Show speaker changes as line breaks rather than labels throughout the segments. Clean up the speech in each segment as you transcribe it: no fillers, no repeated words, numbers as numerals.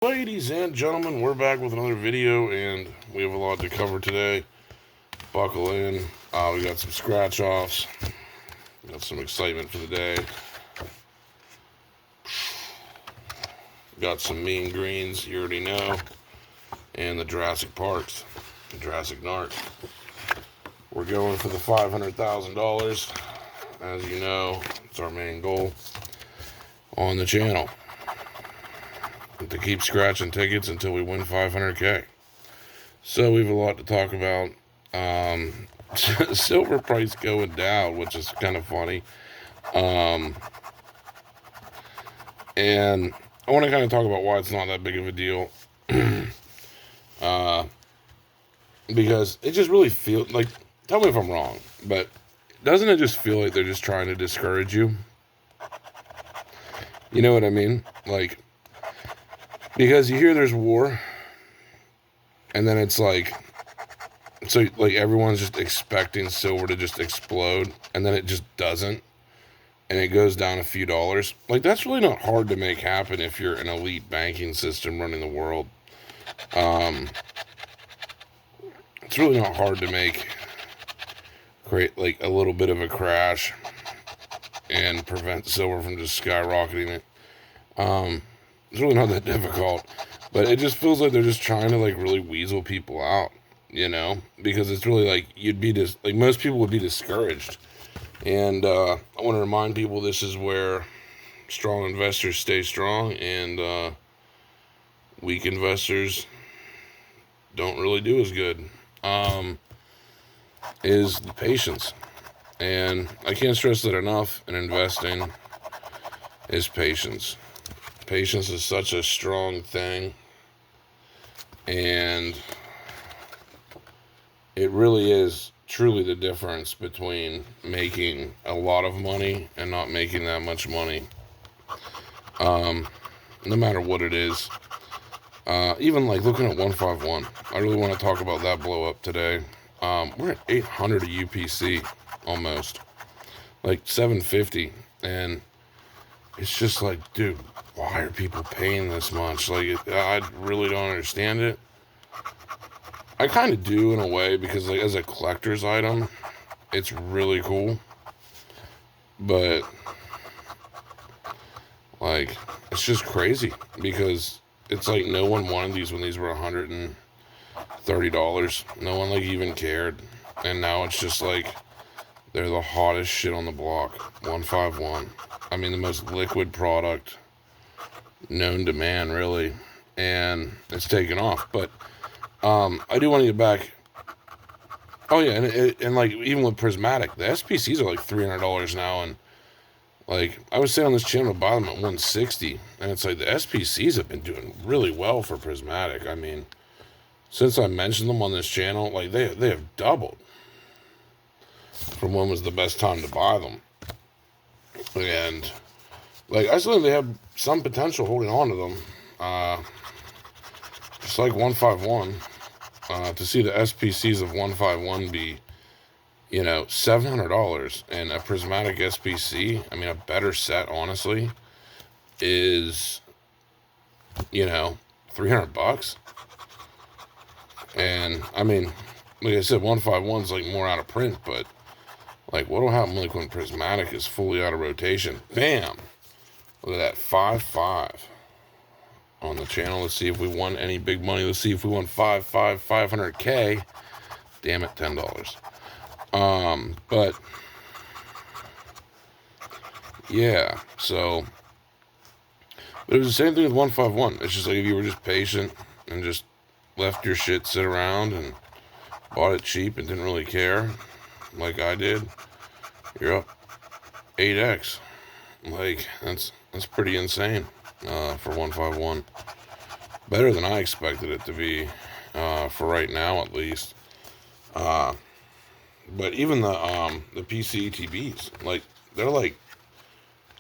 Ladies and gentlemen, we're back with another video, and we have a lot to cover today. Buckle in. We got some scratch-offs. Got some excitement for the day. Got some mean greens, you already know. And the Jurassic Parks. The Jurassic Narc. We're going for the $500,000. As you know, it's our main goal on the channel. To keep scratching tickets until we win 500K. So we have a lot to talk about. Silver price going down, which is kind of funny. And I want to kind of talk about why it's not that big of a deal. Because it just really feels like, tell me if I'm wrong, but doesn't it just feel like they're just trying to discourage you? You know what I mean? Like, because you hear there's war, and then it's like, so like everyone's just expecting silver to just explode, and then it just doesn't, and it goes down a few dollars. Like, that's really not hard to make happen if you're an elite banking system running the world. It's really not hard to create like a little bit of a crash and prevent silver from just skyrocketing it. It's really not that difficult, but it just feels like they're just trying to like really weasel people out, you know, because it's really like like most people would be discouraged. And I want to remind people this is where strong investors stay strong, and weak investors don't really do as good. Is the patience. And I can't stress that enough in investing is patience. Patience is such a strong thing, and it really is truly the difference between making a lot of money and not making that much money. No matter what it is. Even like looking at 151, I really want to talk about that blow up today. We're at 800 a UPC almost, like 750, and it's just like, dude, why are people paying this much? Like, I really don't understand it. I kind of do in a way, because like as a collector's item, it's really cool, but like it's just crazy because it's like no one wanted these when these were $130. No one like even cared, and now it's just like they're the hottest shit on the block. 151. I mean, the most liquid product known to man, really, and it's taken off. But I do want to get back. Oh yeah, and like even with Prismatic, the SPCs are like $300 now, and like I was saying on this channel to buy them at 160, and it's like the SPCs have been doing really well for Prismatic. I mean, since I mentioned them on this channel, like they have doubled from when was the best time to buy them. And like I still think they have some potential holding on to them. Just like 151, to see the SPCs of 151 be, you know, $700, and a Prismatic SPC, I mean a better set honestly, is, you know, $300. And I mean, like I said, 151's like more out of print, but like what'll happen like when Prismatic is fully out of rotation? Bam! Look at that, 5-5 on the channel. Let's see if we won any big money. Let's see if we won 500K. Damn it, $10. But yeah, so, but it was the same thing with 151. It's just like if you were just patient and just left your shit sit around and bought it cheap and didn't really care, like I did, you're up 8x. Like, that's pretty insane for 151. Better than I expected it to be, for right now at least. But even the PCETBs, like, they're like,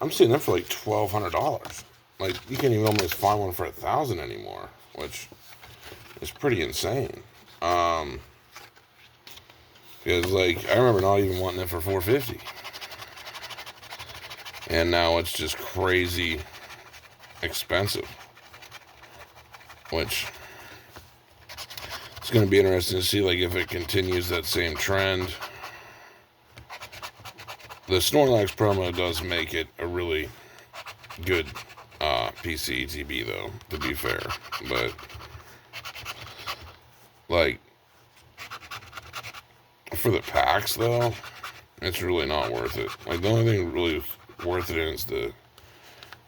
I'm seeing them for like $1,200. Like, you can't even almost find one for $1,000 anymore, which is pretty insane. Because like I remember not even wanting it for $450, and now it's just crazy expensive. which it's going to be interesting to see like if it continues that same trend. The Snorlax promo does make it a really good PC ETB though, to be fair. But like for the packs though, it's really not worth it. Like the only thing really worth it is the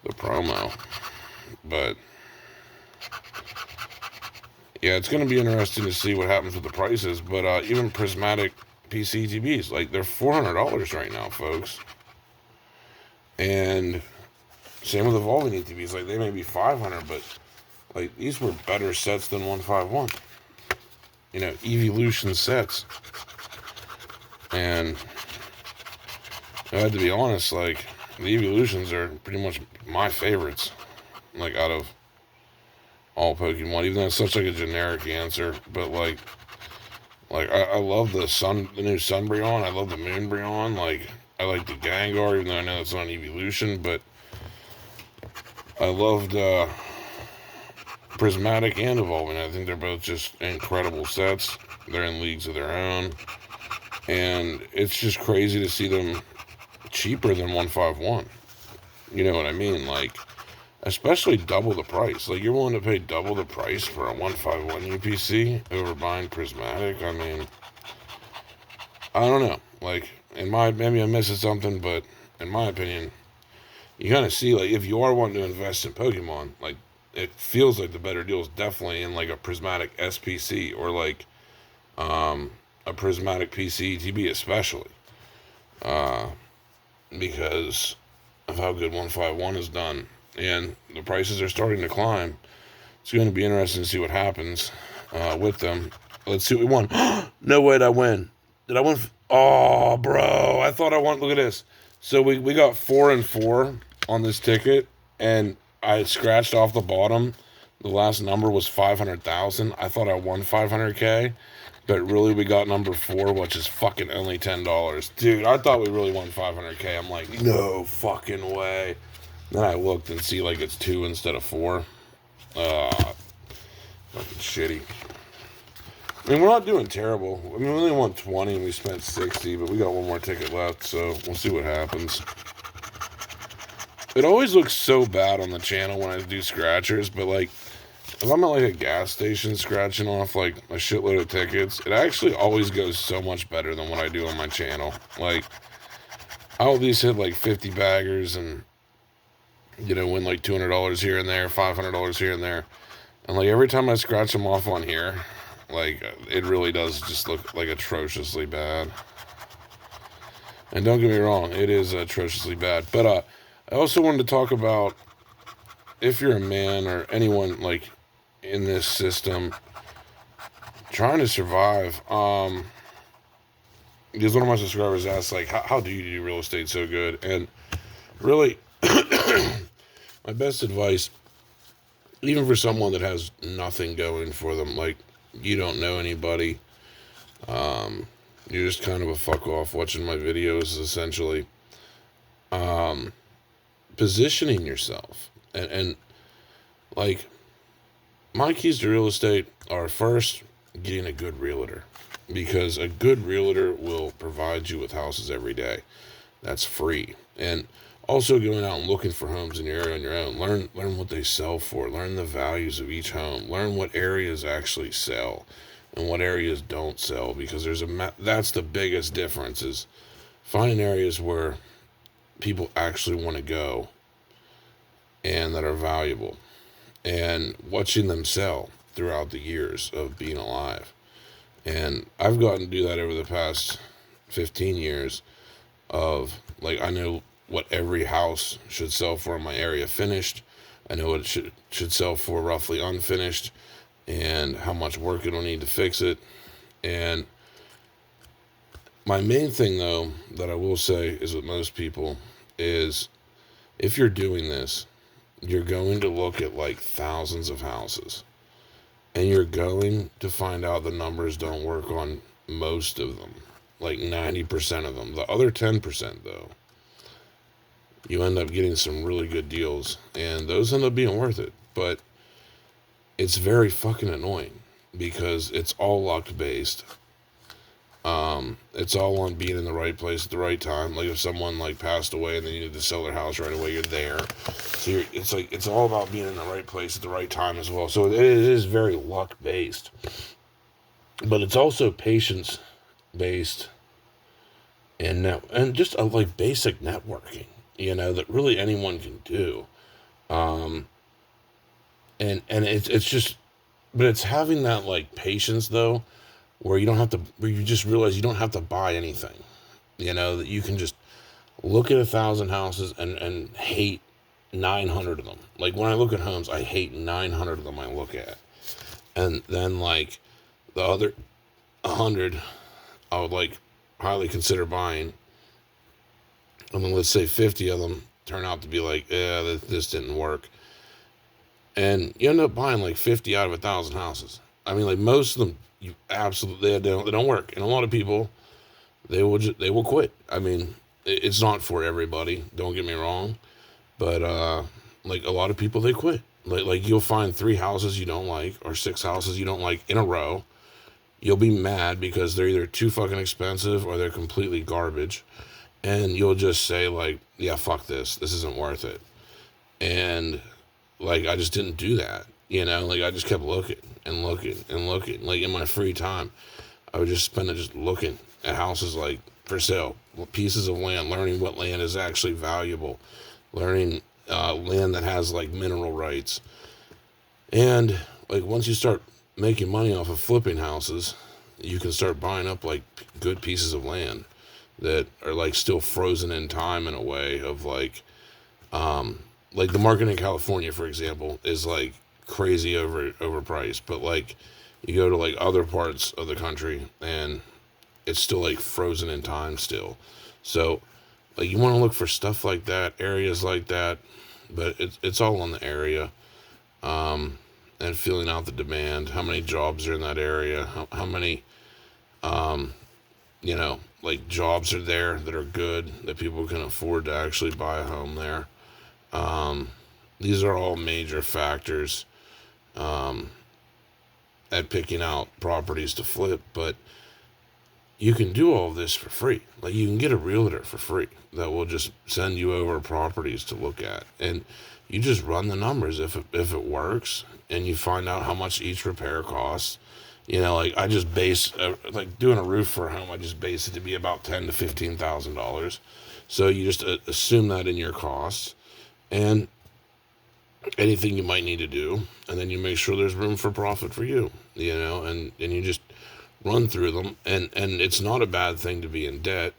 promo. But yeah, it's going to be interesting to see what happens with the prices. But even prismatic PC ETBs, like they're $400 right now, folks. And same with evolving ETBs, like they may be 500, but like these were better sets than 151. You know, evolution sets. And I had to be honest, like the evolutions are pretty much my favorites, like out of all Pokemon, even though it's such like a generic answer. But like I love the new Sunbreon. I love the Moonbreon. Like I like the Gengar, even though I know it's not an evolution. But I loved Prismatic and Evolving. I think they're both just incredible sets. They're in leagues of their own, and it's just crazy to see them cheaper than 151. You know what I mean? Like, especially double the price. Like, you're willing to pay double the price for a 151 UPC over buying Prismatic? I mean, I don't know. Like, maybe I'm missing something, but in my opinion, you kind of see, like, if you are wanting to invest in Pokemon, like, it feels like the better deal is definitely in, like, a Prismatic SPC or, like, a Prismatic PC ETB especially. Because of how good 151 is done. And the prices are starting to climb. It's going to be interesting to see what happens with them. Let's see what we won. No way did I win. Did I win? Oh, bro. I thought I won. Look at this. So we got 4 and 4 on this ticket. And I scratched off the bottom. The last number was 500,000. I thought I won 500K. But really, we got number 4, which is fucking only $10. Dude, I thought we really won 500K. I'm like, no fucking way. Then I looked and see, like, it's 2 instead of 4. Fucking shitty. I mean, we're not doing terrible. I mean, we only won 20 and we spent 60, but we got one more ticket left, so we'll see what happens. It always looks so bad on the channel when I do scratchers, but, like, if I'm at, like, a gas station scratching off, like, a shitload of tickets, it actually always goes so much better than what I do on my channel. Like, I'll at least hit, like, 50 baggers and, you know, win, like, $200 here and there, $500 here and there. And, like, every time I scratch them off on here, like, it really does just look, like, atrociously bad. And don't get me wrong, it is atrociously bad. But, I also wanted to talk about if you're a man or anyone, like, in this system trying to survive, because one of my subscribers asked, like, how do you do real estate so good? And really, my best advice, even for someone that has nothing going for them, like, you don't know anybody, you're just kind of a fuck off watching my videos, essentially, positioning yourself, and like, my keys to real estate are first, getting a good realtor, because a good realtor will provide you with houses every day. That's free. And also going out and looking for homes in your area on your own. Learn what they sell for. Learn the values of each home. Learn what areas actually sell and what areas don't sell, because that's the biggest difference, is finding areas where people actually want to go and that are valuable, and watching them sell throughout the years of being alive. And I've gotten to do that over the past 15 years of, like, I know what every house should sell for in my area finished. I know what it should sell for roughly unfinished, and how much work it'll need to fix it. And my main thing, though, that I will say is with most people is, if you're doing this, you're going to look at, like, thousands of houses, and you're going to find out the numbers don't work on most of them, like 90% of them. The other 10%, though, you end up getting some really good deals, and those end up being worth it. But it's very fucking annoying because it's all luck based. It's all on being in the right place at the right time. Like if someone like passed away and they needed to sell their house right away, you're there. So it's like it's all about being in the right place at the right time as well. So it is very luck based, but it's also patience based and just like basic networking. That really anyone can do. Um, and it's just, but it's having that like patience though, where you just realize you don't have to buy anything. That you can just look at 1,000 houses and hate 900 of them. Like when I look at homes, I hate 900 of them I look at, and then like the other 100, I would like highly consider buying. And then let's say 50 of them turn out to be like, yeah, this didn't work, and you end up buying like 50 out of 1,000 houses. I mean, like most of them, you absolutely they don't work, and a lot of people they will quit. I mean, it's not for everybody. Don't get me wrong, but like a lot of people they quit. Like you'll find 3 houses you don't like or 6 houses you don't like in a row. You'll be mad because they're either too fucking expensive or they're completely garbage, and you'll just say like, yeah, fuck this. This isn't worth it. And like I just didn't do that. Like I just kept looking and looking and looking. Like in my free time, I would just spend it just looking at houses like for sale, pieces of land, learning what land is actually valuable, learning land that has like mineral rights. And like once you start making money off of flipping houses, you can start buying up like good pieces of land that are like still frozen in time in a way of like the market in California, for example, is like crazy overpriced. But like you go to like other parts of the country and it's still like frozen in time still. So like you want to look for stuff like that, areas like that, but it's all on the area. Um, and feeling out the demand, how many jobs are in that area, how many um, like jobs are there that are good that people can afford to actually buy a home there. Um, these are all major factors um, at picking out properties to flip, but you can do all of this for free. Like you can get a realtor for free that will just send you over properties to look at, and you just run the numbers if it works, and you find out how much each repair costs. Like I just base like doing a roof for a home. I just base it to be about $10,000 to $15,000. So you just assume that in your costs and anything you might need to do, and then you make sure there's room for profit for you. And you just run through them, and it's not a bad thing to be in debt,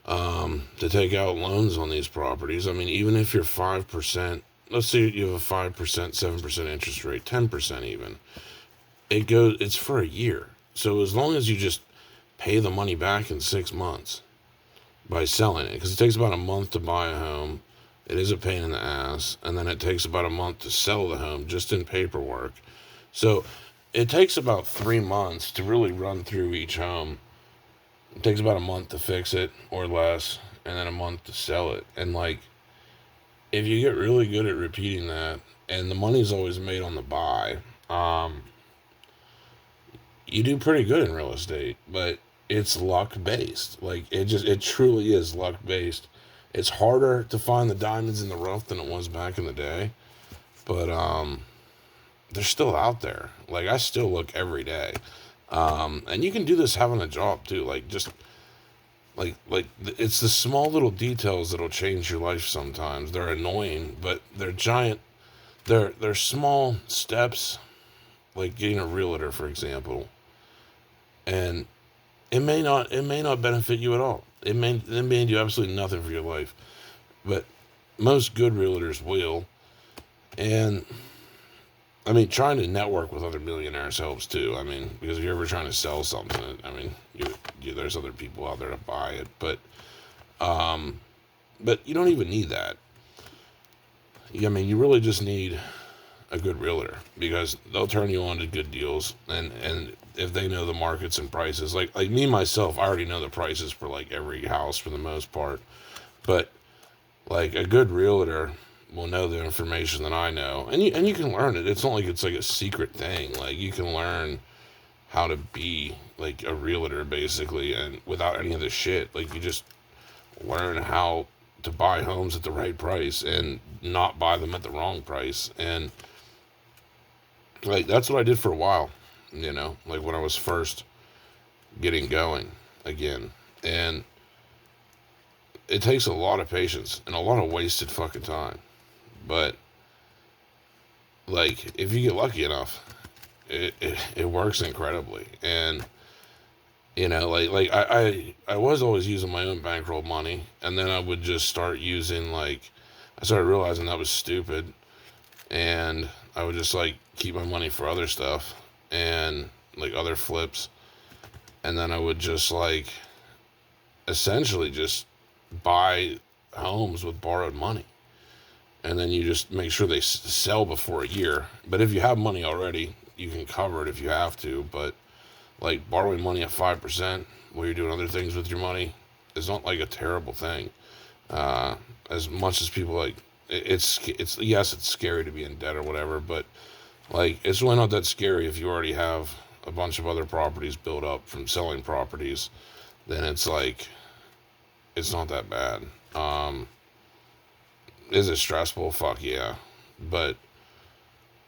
to take out loans on these properties. I mean, even if you're 5%, let's say you have a 5%, 7% interest rate, 10% even, it's for a year. So as long as you just pay the money back in 6 months by selling it, because it takes about a month to buy a home. It is a pain in the ass, and then it takes about a month to sell the home just in paperwork. So it takes about 3 months to really run through each home. It takes about a month to fix it or less, and then a month to sell it. And like, if you get really good at repeating that, and the money's always made on the buy, you do pretty good in real estate. But it's luck based. Like it truly is luck based. It's harder to find the diamonds in the rough than it was back in the day, but they're still out there. Like I still look every day. And you can do this having a job too. Like just it's the small little details that'll change your life. Sometimes they're annoying, but they're giant. They're small steps, like getting a realtor, for example, and it may not benefit you at all. It may do absolutely nothing for your life, but most good realtors will. And I mean, trying to network with other millionaires helps too. I mean, because if you're ever trying to sell something, I mean, there's other people out there to buy it, um, but you don't even need that. I mean, you really just need a good realtor because they'll turn you on to good deals, and if they know the markets and prices, like me myself, I already know the prices for like every house for the most part, but like a good realtor will know the information that I know, and you can learn it. It's not like it's like a secret thing. Like you can learn how to be like a realtor basically, and without any of the shit. Like you just learn how to buy homes at the right price and not buy them at the wrong price. And like that's what I did for a while, like when I was first getting going again. And it takes a lot of patience and a lot of wasted fucking time. But like if you get lucky enough, it works incredibly. And I was always using my own bankroll money, and then I would just start using like I started realizing that was stupid, and I would just like keep my money for other stuff and like other flips, and then I would just like essentially just buy homes with borrowed money, and then you just make sure they sell before a year. But if you have money already, you can cover it if you have to. But like borrowing money at 5% while you're doing other things with your money is not like a terrible thing. As much as people like, it's yes, it's scary to be in debt or whatever, but like it's really not that scary if you already have a bunch of other properties built up from selling properties. Then it's like it's not that bad. Is it stressful? Fuck yeah, but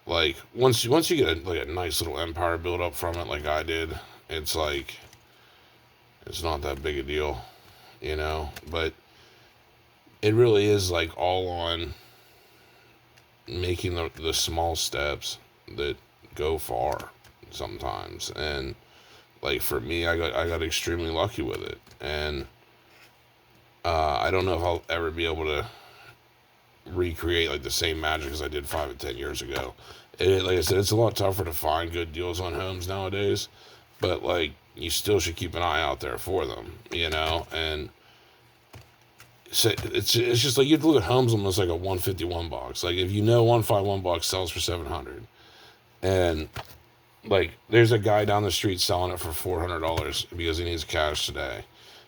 like once you get like a nice little empire built up from it, like I did, it's like it's not that big a deal, But it really is like all on making the small steps that go far sometimes. And like for me, I got extremely lucky with it, and I don't know if I'll ever be able to recreate like the same magic as I did 5 and 10 years ago. Like I said, it's a lot tougher to find good deals on homes nowadays, but like you still should keep an eye out there for them, And so it's just like you have to look at homes almost like a 151 box. Like if 151 box sells for 700, and like there's a guy down the street selling it for $400 because he needs cash today.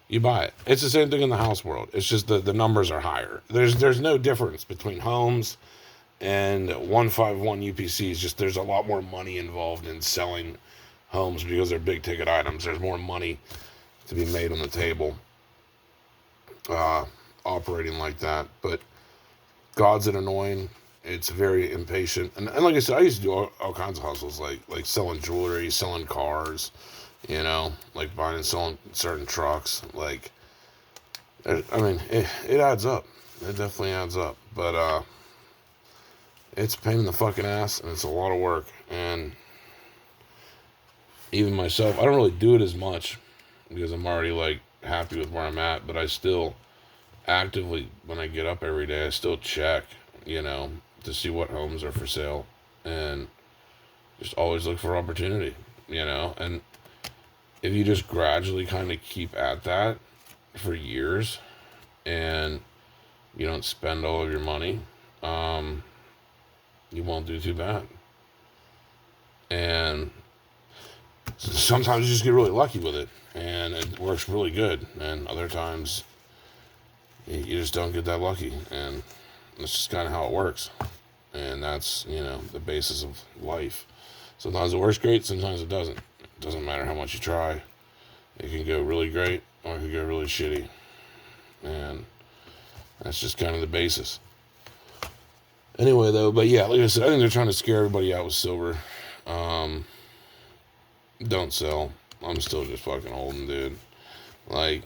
You buy it. It's the same thing in the house world. It's just the numbers are higher. There's no difference between homes and 151 UPCs. Just there's a lot more money involved in selling homes because they're big ticket items. There's more money to be made on the table operating like that. But God's an annoying. It's very impatient. And like I said, I used to do all kinds of hustles like selling jewelry, selling cars, like buying and selling certain trucks. Like, I mean, it adds up. It definitely adds up. But it's a pain in the fucking ass, and it's a lot of work. And even myself, I don't really do it as much because I'm already like happy with where I'm at. But I still actively, when I get up every day, I still check, to see what homes are for sale, and just always look for opportunity, And if you just gradually kind of keep at that for years, and you don't spend all of your money, you won't do too bad. And sometimes you just get really lucky with it, and it works really good. And other times, you just don't get that lucky, and that's just kind of how it works. And that's, the basis of life. Sometimes it works great, sometimes it doesn't. It doesn't matter how much you try. It can go really great, or it can go really shitty. And that's just kind of the basis. Anyway, though, but yeah, like I said, I think they're trying to scare everybody out with silver. Don't sell. I'm still just fucking holding, dude. Like,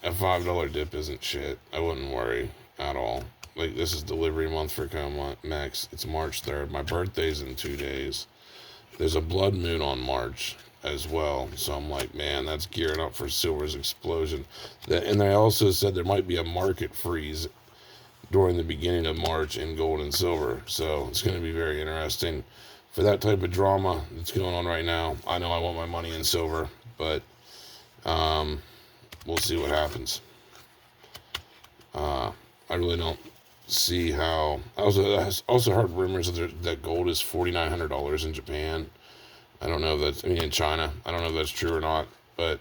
a $5 dip isn't shit. I wouldn't worry at all. Like, this is delivery month for COMEX. It's March 3rd. My birthday's in 2 days. There's a blood moon on March as well. So I'm like, man, that's gearing up for silver's explosion. And they also said there might be a market freeze during the beginning of March in gold and silver. So it's going to be very interesting. For that type of drama that's going on right now, I know I want my money in silver, but we'll see what happens. I really don't see how. I also heard rumors that gold is $4,900 in Japan. I don't know if that's, in China. I don't know if that's true or not, but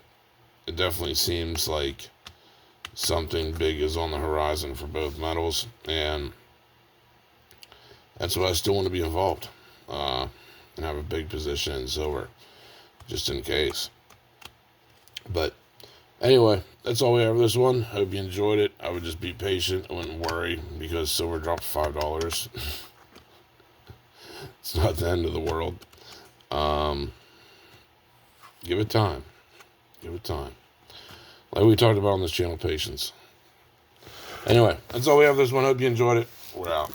it definitely seems like something big is on the horizon for both metals. And That's why I still want to be involved and have a big position in silver, just in case. But anyway, that's all we have for this one. Hope you enjoyed it. I would just be patient. I wouldn't worry because silver dropped $5. It's not the end of the world. Give it time. Give it time. Like we talked about on this channel, patience. Anyway, that's all we have for this one. Hope you enjoyed it. We're out.